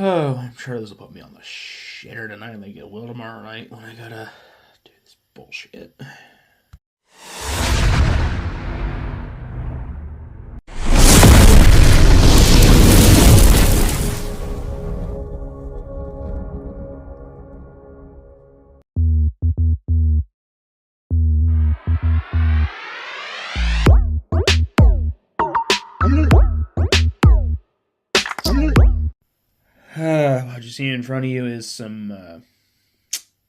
Oh, I'm sure this will put me on the shitter tonight. I think it will tomorrow night when I gotta do this bullshit. What you see in front of you is some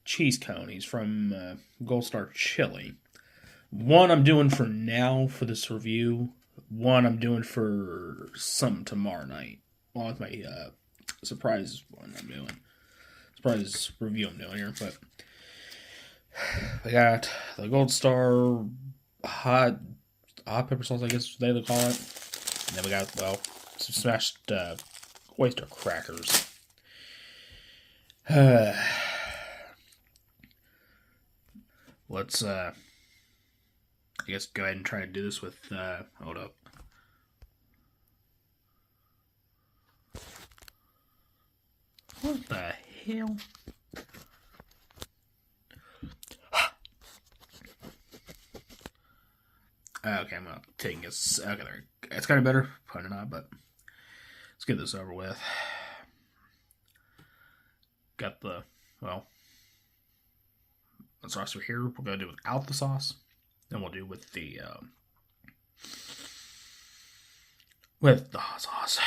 cheese conies from Gold Star Chili. One I'm doing for now for this review. One I'm doing for some tomorrow night. Along with my surprise one I'm doing. Surprise review I'm doing here. But I got the Gold Star hot pepper sauce, I guess they call it. And then we got, well, some smashed oyster crackers. Let's, I guess, go ahead and try to do this with, hold up. What the hell? Okay, I'm gonna take this. Okay, there. It's kind of better. Probably not, but let's get this over with. Got the, well, the sauce over here. We're gonna do without the sauce. Then we'll do with the hot sauce.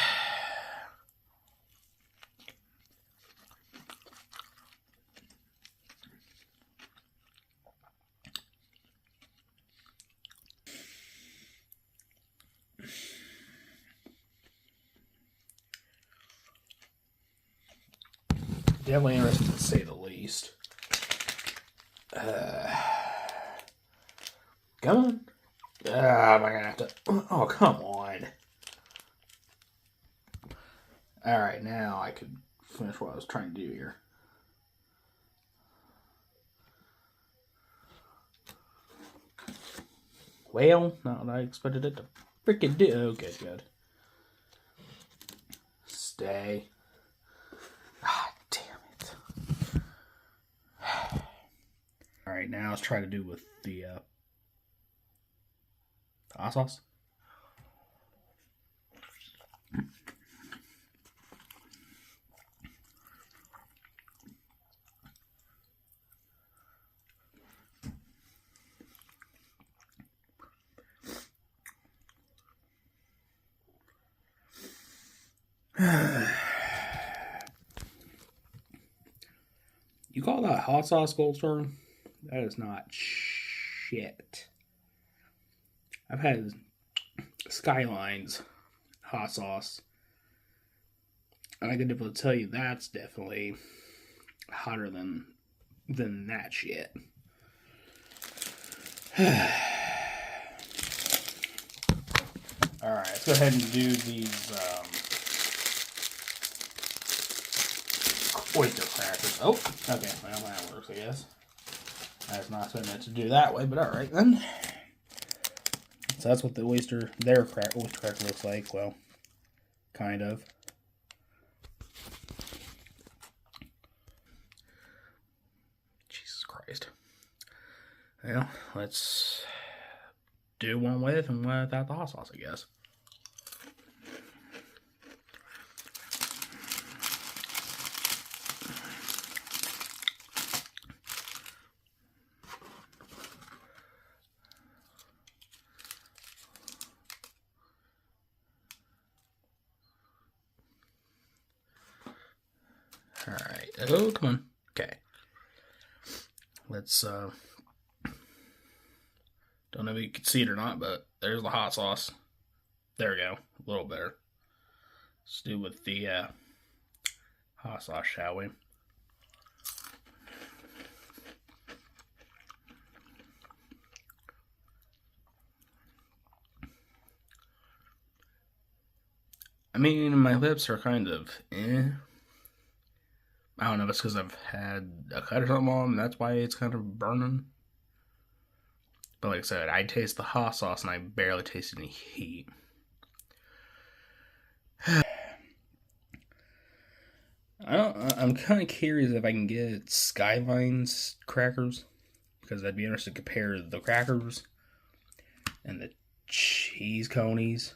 Definitely interesting to say the least. Come on. Am I gonna have to? Oh, come on. Alright, now I could finish what I was trying to do here. Well, not what I expected it to freaking do. Oh, good. Stay. Alright, now let's try to do with the hot sauce. You call that hot sauce, Gold Star? That is not shit. I've had Skyline's hot sauce, and I can definitely tell you that's definitely hotter than that shit. Alright, let's go ahead and do these oyster crackers. Oh, okay, well, that works, I guess. I was not expecting it to do that way, but alright then. So that's what the oyster cracker looks like. Well, kind of. Jesus Christ. Well, let's do one with and one without the hot sauce, I guess. Alright. Oh, come on. Okay. Let's, don't know if you can see it or not, but there's the hot sauce. There we go. A little better. Let's do with the, hot sauce, shall we? I mean, my lips are kind of, I don't know if it's because I've had a cut or something on them, that's why it's kind of burning. But like I said, I taste the hot sauce and I barely taste any heat. I'm kind of curious if I can get Skyline's crackers, because I'd be interested to compare the crackers and the cheese conies.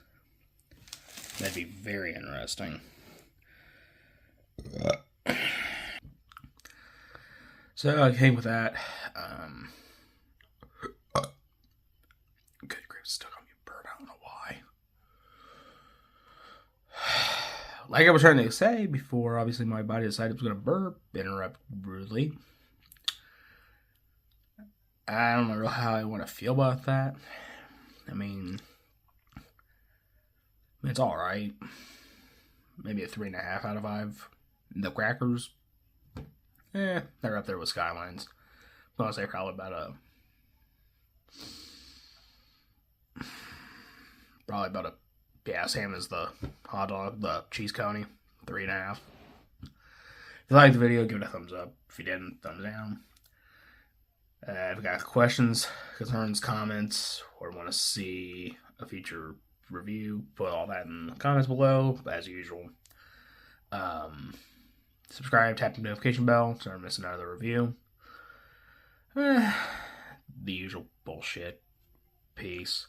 That'd be very interesting. So I came with that. Good grief, stuck on me, bird. I don't know why. Like I was trying to say before, obviously my body decided it was going to burp, interrupt rudely. I don't know how I want to feel about that. I mean, it's alright. Maybe a 3.5 out of 5. The crackers, they're up there with Skylines. I'm going to say probably about same as the hot dog, the cheese coney, 3.5. If you liked the video, give it a thumbs up. If you didn't, thumbs down. If you got questions, concerns, comments, or want to see a future review, put all that in the comments below, as usual. Subscribe, tap the notification bell so you don't miss another review. The usual bullshit. Peace.